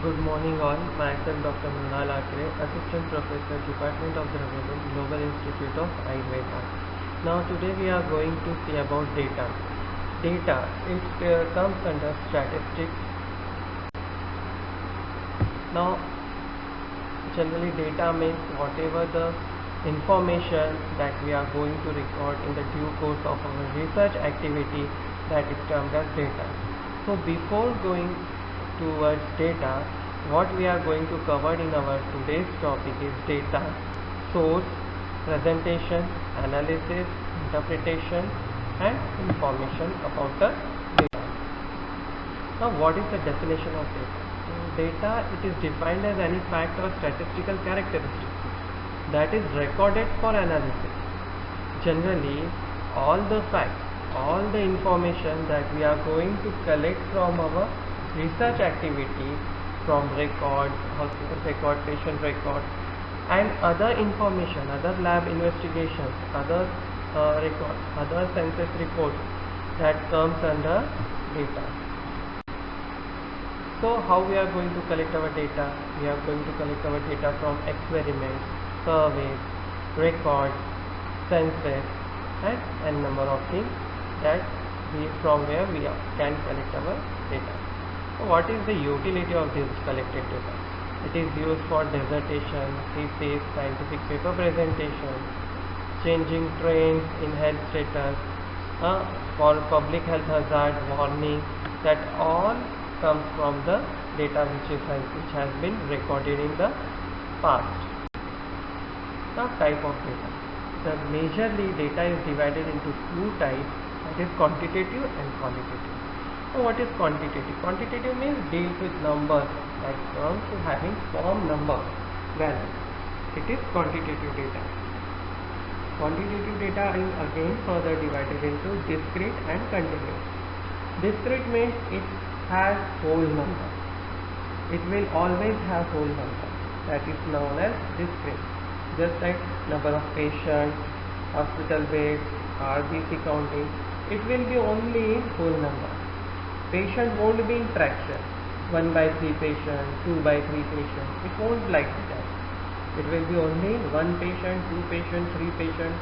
Good morning all. Myself Dr. Mrunal Akre, Assistant Professor, Department of Dravidian, Global Institute of Ayurveda. Now today we are going to see about data. Data, it comes under statistics. Now generally data means whatever the information that we are going to record in the due course of our research activity, that is termed as data. So before going towards data, what we are going to cover in our today's topic is data, source, presentation, analysis, interpretation and information about the data. Now what is the definition of data? Data, it is defined as any fact or statistical characteristic that is recorded for analysis. Generally, all the facts, all the information that we are going to collect from our research activity, from records, hospital record, patient record and other information, other lab investigations, other records, other census reports, that comes under data. So how we are going to collect our data? We are going to collect our data from experiments, surveys, records, census and n number of things that from where we can collect our data. So what is the utility of this collected data? It is used for dissertation, thesis, scientific paper presentation, changing trends in health status, for public health hazard warning, that all comes from the data which has been recorded in the past. Now type of data. The majorly data is divided into two types, that is quantitative and qualitative. So what is quantitative? Quantitative means deals with numbers, that comes to having form number value. It is quantitative data. Quantitative data is again further divided into discrete and continuous. Discrete means it has whole number. It will always have whole number. That is known as discrete. Just like number of patients, hospital beds, RBC counting, it will be only whole number. Patient won't be in fraction. 1/3 patient, 2/3 patient. It won't like that. It will be only 1 patient, 2 patient, 3 patient,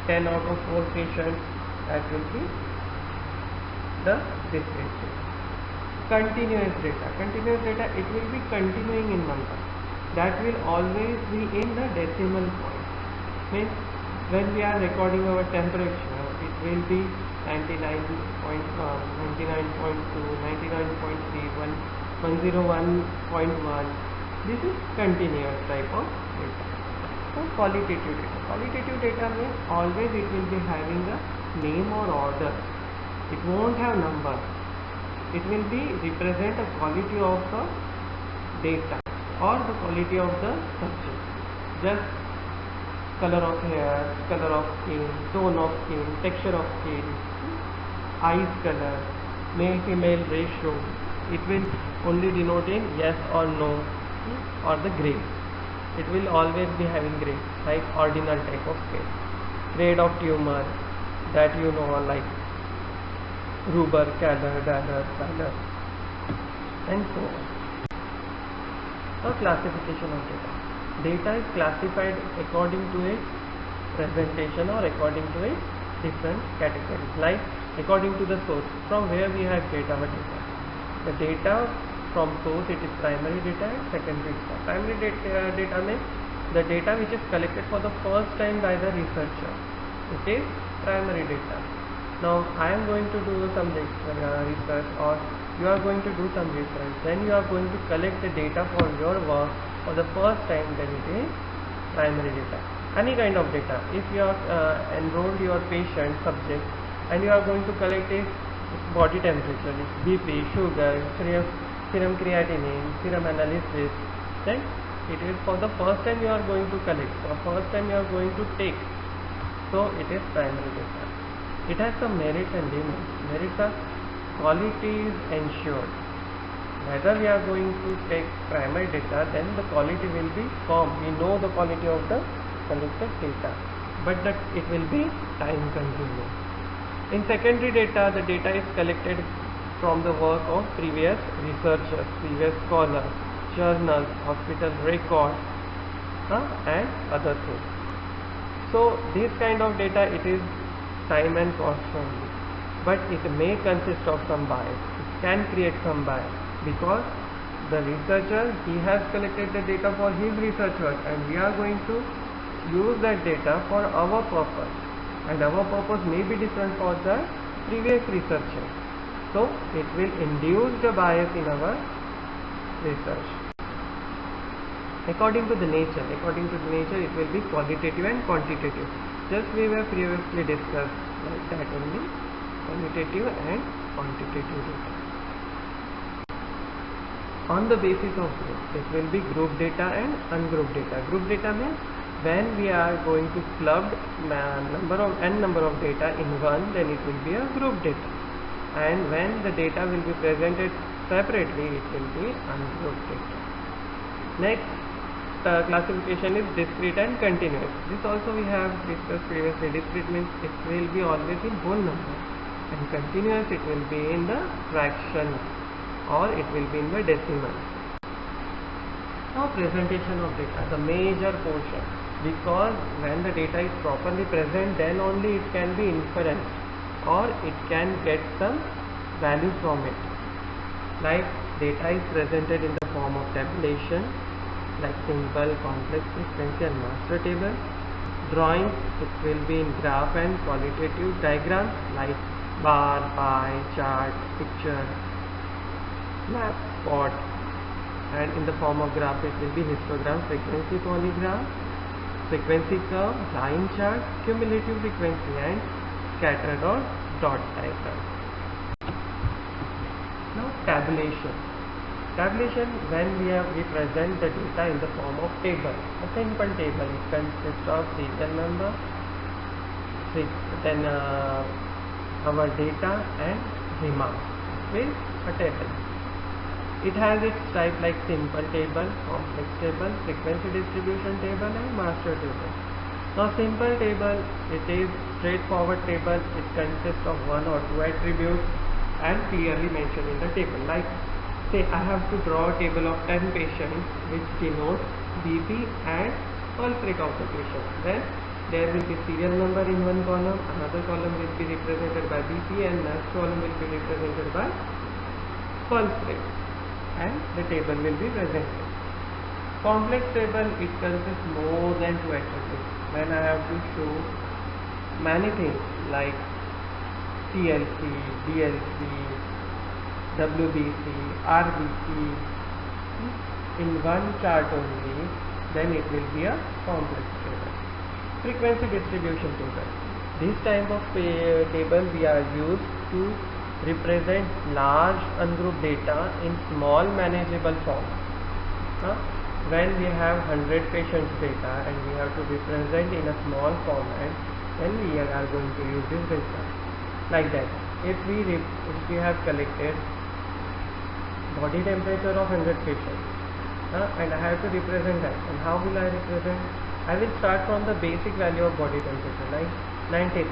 10 out of 4 patients. That will be the discrete data. Continuous data. Continuous data, it will be continuing in number. That will always be in the decimal point. Means when we are recording our temperature, it will be 99.2, 99.3, 101.1. This is continuous type of data. So qualitative data. Qualitative data means always it will be having a name or order. It won't have number. It will be represent a quality of the data or the quality of the subject. Just color of hair, color of skin, tone of skin, texture of skin, eyes color, male female ratio. It will only denote in yes or no or the grade. It will always be having grade, like ordinal type of scale. Grade of tumor, that you know, like Ruber, Kaller, Daller, Saller and so on. Now classification of data. Data is classified according to its presentation or according to its different categories, like according to the source from where we have get our data. The data from source, it is primary data and secondary data. Primary data means the data which is collected for the first time by the researcher. It is primary data. Now I am going to do some research, or you are going to do some research, then you are going to collect the data for your work for the first time, then it is primary data. Any kind of data. If you have enrolled your patient subject and you are going to collect his body temperature, its BP, sugar, serum creatinine, serum analysis, then it is for the first time you are going to collect, for first time you are going to take. So it is primary data. It has some merits and limits. Merits are quality is ensured. Whether we are going to take primary data, then the quality will be firm. We know the quality of the collected data, but that it will be time consuming. In secondary data, the data is collected from the work of previous researchers, previous scholars, journals, hospital records, and other things. So this kind of data, it is time and cost only, but it may consist of some bias. It can create some bias because the researcher, he has collected the data for his research work, and we are going to use that data for our purpose, and our purpose may be different for the previous researcher. So it will induce the bias in our research. According to the nature, it will be qualitative and quantitative. Just we were previously discussed like that only, qualitative and quantitative data. On the basis of group, it will be group data and ungrouped data. Group data means when we are going to club n number of data in one, then it will be a group data. And when the data will be presented separately, it will be ungrouped data. Next classification is discrete and continuous. This also we have discussed previously. Discrete means it will be always in whole number, and continuous it will be in the fraction, or it will be in the decimal. Now presentation of data, the major portion, because when the data is properly present, then only it can be inferenced, or it can get some value from it. Like data is presented in the form of tabulation, like simple, complex, frequency and master table. Drawings, it will be in graph and qualitative diagrams like bar, pie, chart, picture, map, spot. And in the form of graph, it will be histogram, frequency polygraph, frequency curve, line chart, cumulative frequency, and scattered or dot diagram. Now tabulation. Tabulation, when we present the data in the form of table, a simple table. It consists of serial number, then our data and remarks with a table. It has its type like simple table, complex table, frequency distribution table, and master table. Now simple table, it is straightforward table. It consists of one or two attributes and clearly mentioned in the table. Like say I have to draw a table of 10 patients which denotes BP and pulse rate of the patient. Then there will be serial number in one column, another column will be represented by BP, and next column will be represented by pulse rate, and the table will be presented. Complex table, it consists more than two attributes. When I have to show many things like CLC, DLC, WBC, RBC in one chart only, then it will be a complex table. Frequency distribution table. This type of table we are used to represent large ungrouped data in small manageable form. When we have 100 patients data and we have to represent in a small format, then we are going to use this data like that. If we have collected body temperature of 100 patients, and I have to represent that, and how will I represent? I will start from the basic value of body temperature like 96.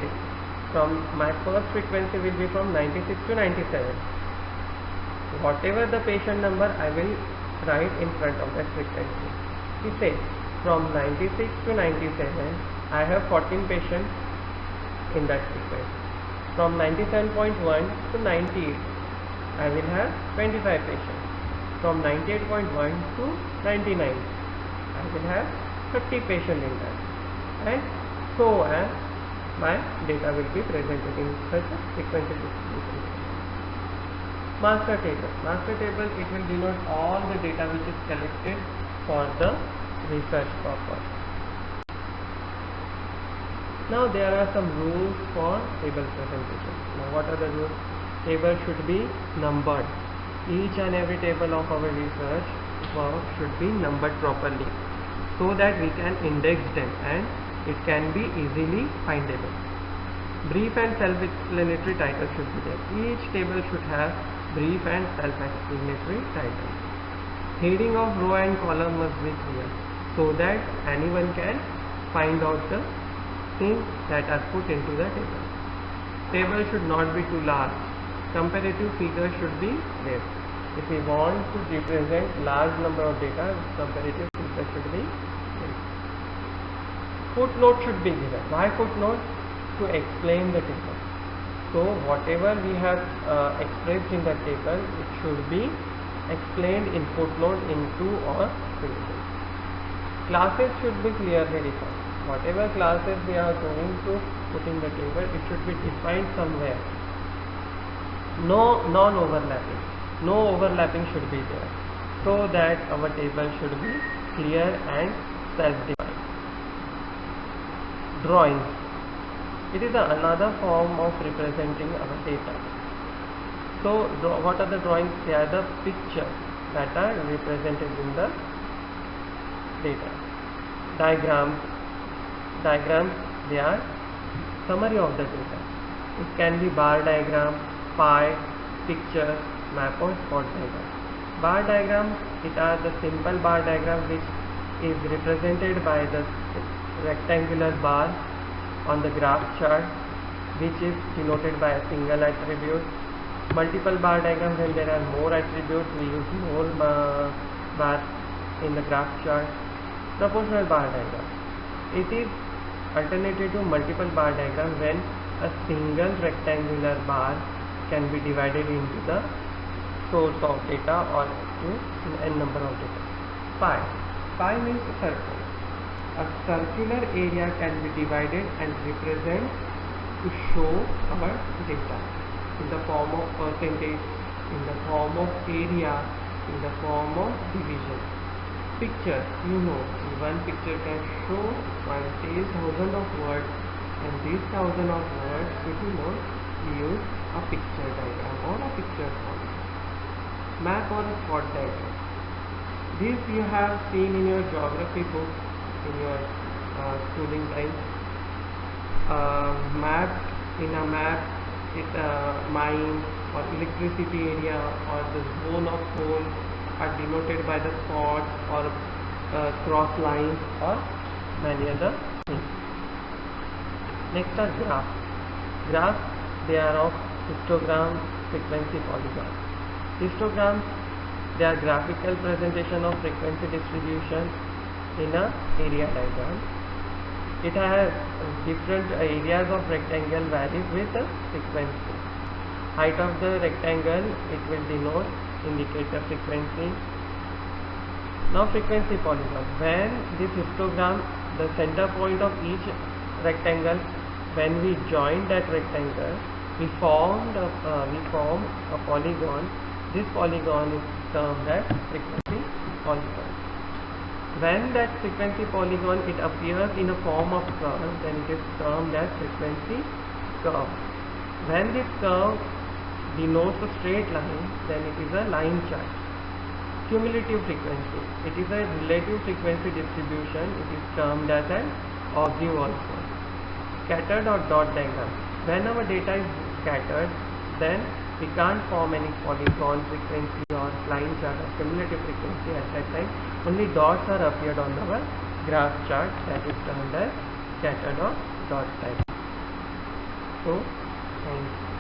From my first frequency will be from 96 to 97. Whatever the patient number, I will write in front of that frequency. We say from 96 to 97, I have 14 patients in that frequency. From 97.1 to 98, I will have 25 patients. From 98.1 to 99, I will have 30 patients in that, and so on. My data will be presented in such a frequency distribution. Master table. Master table, it will denote all the data which is collected for the research purpose. Now there are some rules for table presentation. Now what are the rules? Table should be numbered. Each and every table of our research work should be numbered properly, so that we can index them and it can be easily findable. Brief and self-explanatory title should be there. Each table should have brief and self-explanatory title. Heading of row and column must be clear, so that anyone can find out the things that are put into the table. Table should not be too large. Comparative figures should be there. If we want to represent large number of data, comparative filter should be given. Footnote should be given. Why footnote? To explain the table. So whatever we have expressed in the table, it should be explained in footnote in 2 or 3 ways. Classes should be clearly defined. Whatever classes we are going to put in the table, it should be defined somewhere. No non-overlapping. No overlapping should be there, so that our table should be clear and self-defined. Drawings. It is another form of representing our data. So what are the drawings? They are the pictures that are represented in the data. Diagrams, they are summary of the data. It can be bar diagram, pie, picture, map or spot diagram. Bar diagram, it are the simple bar diagram which is represented by the rectangular bar on the graph chart, which is denoted by a single attribute. Multiple bar diagram, when there are more attributes, we use more bars in the graph chart. Proportional bar diagram, it is alternative to multiple bar diagram when a single rectangular bar can be divided into the source of data or to n number of data. Pie means a circle. A circular area can be divided and represent to show our data in the form of percentage, in the form of area, in the form of division. Picture, one picture can show 20,000 of words, and these 1,000 of words to denote, we use a picture diagram or a picture form. Map or a spot diagram. This you have seen in your geography book, in your schooling time. In a map, it mine or electricity area or the zone of coal are denoted by the spots or cross lines or many other things. Next are graphs. Graphs, they are of histogram, frequency, polygon. Histograms, they are graphical presentation of frequency distribution in a area diagram. It has different areas of rectangle varies with the frequency. Height of the rectangle, it will denote, indicate the frequency. Now frequency polygon. When this histogram, the center point of each rectangle, when we join that rectangle, we form a polygon. This polygon is termed as frequency polygon. When that frequency polygon it appears in a form of curve, then it is termed as frequency curve. When this curve denotes a straight line, then it is a line chart. Cumulative frequency, it is a relative frequency distribution. It is termed as an ogive also. Scattered or dot diagram. When our data is scattered, then we can't form any polygon frequency or line chart or cumulative frequency at that time. Only dots are appeared on our graph chart, that is termed as scattered or dot diagram. So, thank you.